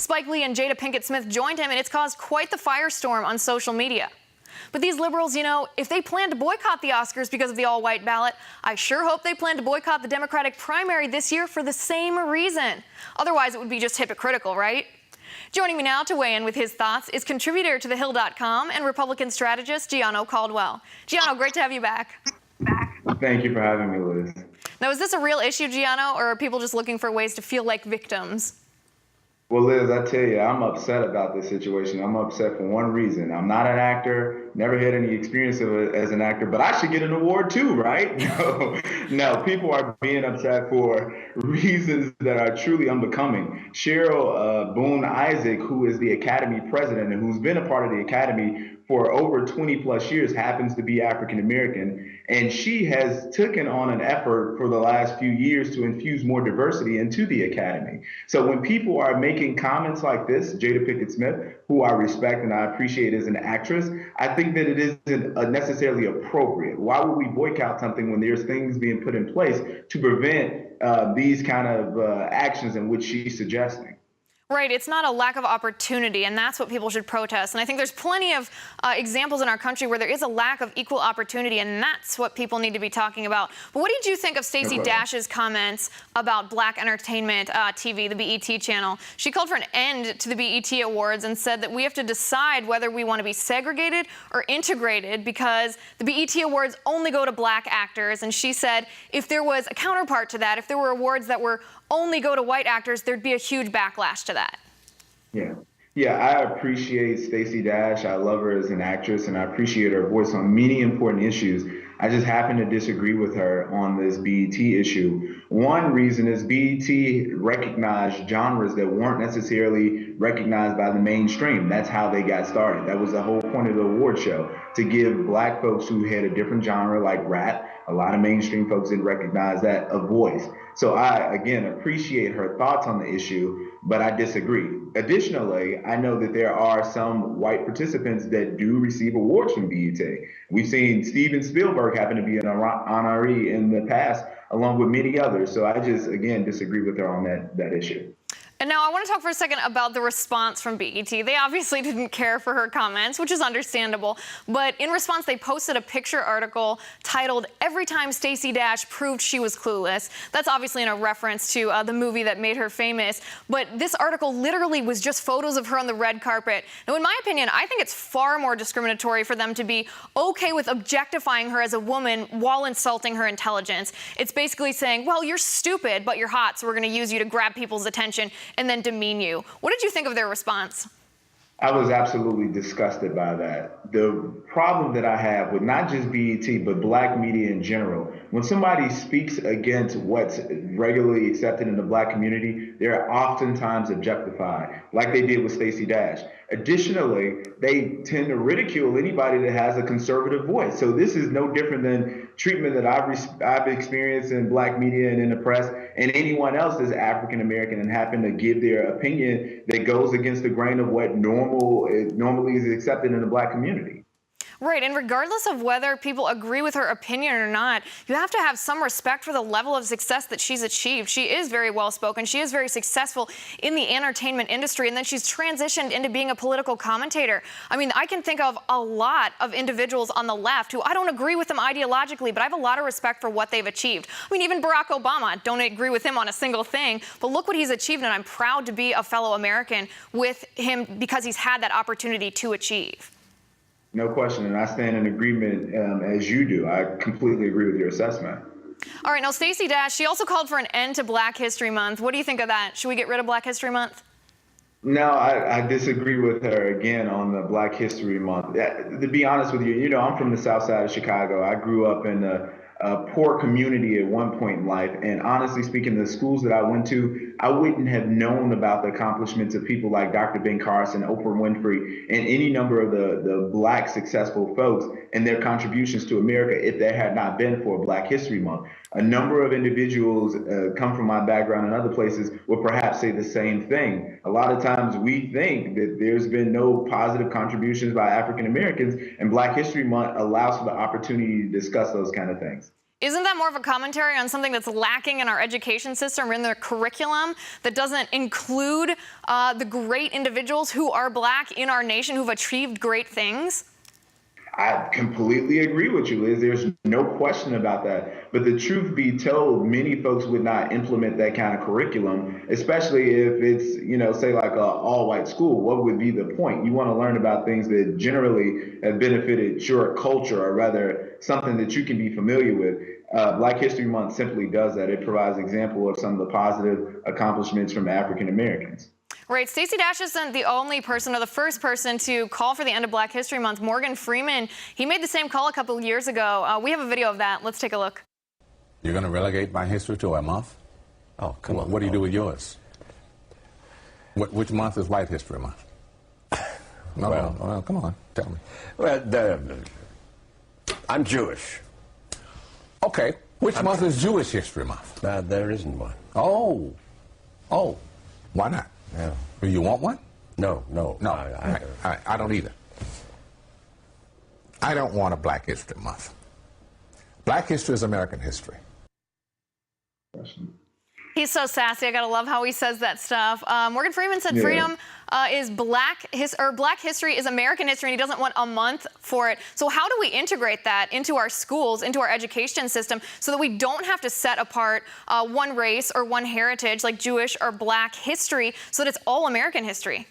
Spike Lee and Jada Pinkett Smith joined him, and it's caused quite the firestorm on social media. But these liberals, if they plan to boycott the Oscars because of the all-white ballot, I sure hope they plan to boycott the Democratic primary this year for the same reason. Otherwise, it would be just hypocritical, right? Joining me now to weigh in with his thoughts is contributor to TheHill.com and Republican strategist Gianno Caldwell. Gianno, great to have you back. Thank you for having me, Liz. Now, is this a real issue, Gianno, or are people just looking for ways to feel like victims? Well, Liz, I tell you, I'm upset about this situation. I'm upset for one reason. I'm not an actor, never had any experience of it as an actor, but I should get an award too, right? No, people are being upset for reasons that are truly unbecoming. Cheryl Boone Isaac, who is the Academy president and who's been a part of the Academy for over 20 plus years, happens to be African American, and she has taken on an effort for the last few years to infuse more diversity into the Academy. So when people are making comments like this, Jada Pinkett Smith, who I respect and I appreciate as an actress, I think that it isn't necessarily appropriate. Why would we boycott something when there's things being put in place to prevent these kind of actions in which she's suggesting? Right, it's not a lack of opportunity, and that's what people should protest. And I think there's plenty of examples in our country where there is a lack of equal opportunity, and that's what people need to be talking about. But what did you think of Stacy Dash's comments about Black Entertainment TV, the BET channel? She called for an end to the BET Awards and said that we have to decide whether we want to be segregated or integrated because the BET Awards only go to Black actors. And she said if there was a counterpart to that, if there were awards that were only go to white actors, there'd be a huge backlash to that. Yeah, I appreciate Stacy Dash. I love her as an actress, and I appreciate her voice on many important issues. I just happen to disagree with her on this BET issue. One reason is BET recognized genres that weren't necessarily recognized by the mainstream. That's how they got started. That was the whole point of the award show, to give Black folks who had a different genre like rap, a lot of mainstream folks didn't recognize that, a voice. So I, again, appreciate her thoughts on the issue, but I disagree. Additionally, I know that there are some white participants that do receive awards from BET. We've seen Steven Spielberg happen to be an honoree in the past, along with many others. So I just, again, disagree with her on that issue. And now I want to talk for a second about the response from BET. They obviously didn't care for her comments, which is understandable. But in response, they posted a picture article titled "Every Time Stacy Dash Proved She Was Clueless." That's obviously in a reference to the movie that made her famous. But this article literally was just photos of her on the red carpet. Now, in my opinion, I think it's far more discriminatory for them to be okay with objectifying her as a woman while insulting her intelligence. It's basically saying, well, you're stupid, but you're hot, so we're going to use you to grab people's attention and then demean you. What did you think of their response? I was absolutely disgusted by that. The problem that I have with not just BET, but Black media in general, when somebody speaks against what's regularly accepted in the Black community, they're oftentimes objectified, like they did with Stacy Dash. Additionally, they tend to ridicule anybody that has a conservative voice. So this is no different than treatment that I've experienced in Black media and in the press, and anyone else that's African American and happen to give their opinion that goes against the grain of what normally is accepted in the Black community. Right, and regardless of whether people agree with her opinion or not, you have to have some respect for the level of success that she's achieved. She is very well-spoken. She is very successful in the entertainment industry, and then she's transitioned into being a political commentator. I mean, I can think of a lot of individuals on the left who I don't agree with them ideologically, but I have a lot of respect for what they've achieved. I mean, even Barack Obama, don't agree with him on a single thing, but look what he's achieved, and I'm proud to be a fellow American with him because he's had that opportunity to achieve. No question, and I stand in agreement as you do. I completely agree with your assessment. All right, now Stacy Dash, she also called for an end to Black History Month. What do you think of that? Should we get rid of Black History Month? No, I disagree with her again on the Black History Month. To be honest with you, I'm from the South Side of Chicago. I grew up in a poor community at one point in life. And honestly speaking, the schools that I went to, I wouldn't have known about the accomplishments of people like Dr. Ben Carson, Oprah Winfrey, and any number of the Black successful folks and their contributions to America if there had not been for Black History Month. A number of individuals come from my background and other places will perhaps say the same thing. A lot of times we think that there's been no positive contributions by African Americans, and Black History Month allows for the opportunity to discuss those kind of things. Isn't that more of a commentary on something that's lacking in our education system or in the curriculum that doesn't include the great individuals who are Black in our nation who've achieved great things? I completely agree with you, Liz. There's no question about that. But the truth be told, many folks would not implement that kind of curriculum, especially if it's, say like a all-white school. What would be the point? You want to learn about things that generally have benefited your culture, or rather something that you can be familiar with. Black History Month simply does that. It provides example of some of the positive accomplishments from African Americans. Right. Stacey Dash isn't the only person or the first person to call for the end of Black History Month. Morgan Freeman, he made the same call a couple of years ago. We have a video of that. Let's take a look. You're going to relegate my history to a month? Oh, come on. What do you do with yours? Which month is White History Month? No, well, come on, tell me. Well, I'm Jewish. Okay. Which month is Jewish History Month? There isn't one. Oh. Why not? Yeah. Do you want one? No. All right. I don't either. I don't want a Black History Month. Black history is American history. He's so sassy. I gotta love how he says that stuff. Morgan Freeman said freedom is Black history is American history, and he doesn't want a month for it. So how do we integrate that into our schools, into our education system, so that we don't have to set apart one race or one heritage like Jewish or Black history, so that it's all American history?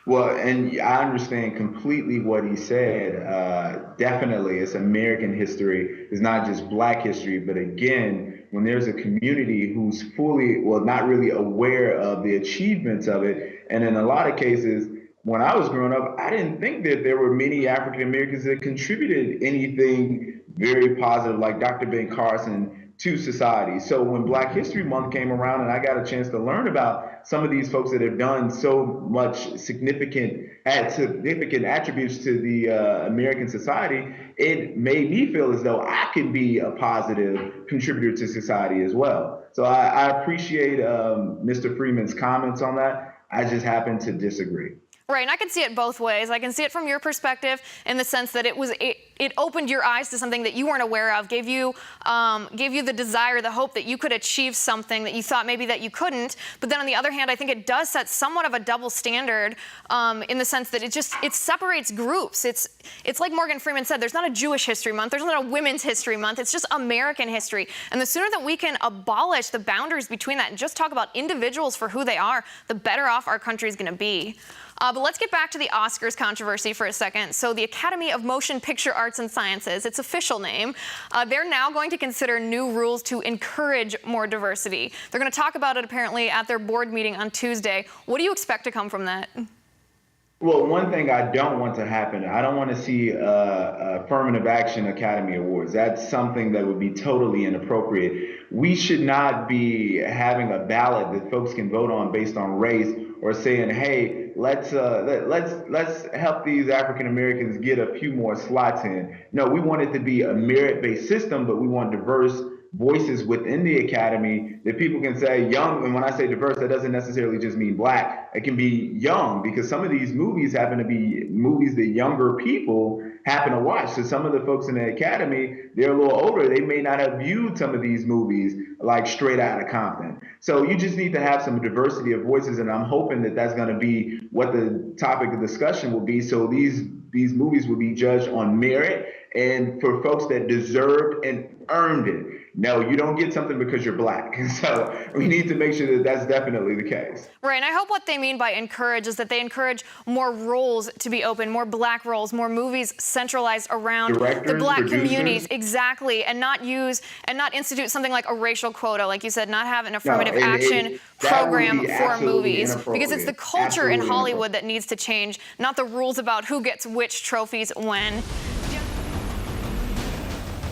Well, and I understand completely what he said. Definitely, it's American history. It's not just Black history. But again, when there's a community who's not really aware of the achievements of it, and in a lot of cases, when I was growing up, I didn't think that there were many African Americans that contributed anything very positive, like Dr. Ben Carson, to society. So when Black History Month came around and I got a chance to learn about some of these folks that have done so much significant attributes to the American society, it made me feel as though I can be a positive contributor to society as well. So I appreciate Mr. Freeman's comments on that. I just happen to disagree. Right, and I can see it both ways. I can see it from your perspective in the sense that it opened your eyes to something that you weren't aware of, gave you the desire, the hope that you could achieve something that you thought maybe that you couldn't. But then on the other hand, I think it does set somewhat of a double standard in the sense that it separates groups. It's like Morgan Freeman said, there's not a Jewish History Month, there's not a Women's History Month, it's just American history. And the sooner that we can abolish the boundaries between that and just talk about individuals for who they are, the better off our country is going to be. But let's get back to the Oscars controversy for a second. So the Academy of Motion Picture Arts and Sciences, its official name, they're now going to consider new rules to encourage more diversity. They're going to talk about it apparently at their board meeting on Tuesday. What do you expect to come from that? Well, one thing I don't want to happen, I don't want to see affirmative action Academy Awards. That's something that would be totally inappropriate. We should not be having a ballot that folks can vote on based on race, or saying, hey, let's help these African Americans get a few more slots in. No, we want it to be a merit-based system, but we want diverse voices within the Academy that people can say young. And when I say diverse, that doesn't necessarily just mean Black. It can be young, because some of these movies happen to be movies that younger people happen to watch. So some of the folks in the Academy, they're a little older. They may not have viewed some of these movies like Straight Outta Compton. So you just need to have some diversity of voices, and I'm hoping that that's going to be what the topic of discussion will be. So these movies will be judged on merit and for folks that deserved and earned it. No, you don't get something because you're Black. And so we need to make sure that that's definitely the case. Right, and I hope what they mean by encourage is that they encourage more roles to be open, more Black roles, more movies centralized around Directors, the Black producers. communities. Exactly, and not institute something like a racial quota, like you said, not have an affirmative action program for movies. Because it's the culture in Hollywood that needs to change, not the rules about who gets which trophies when.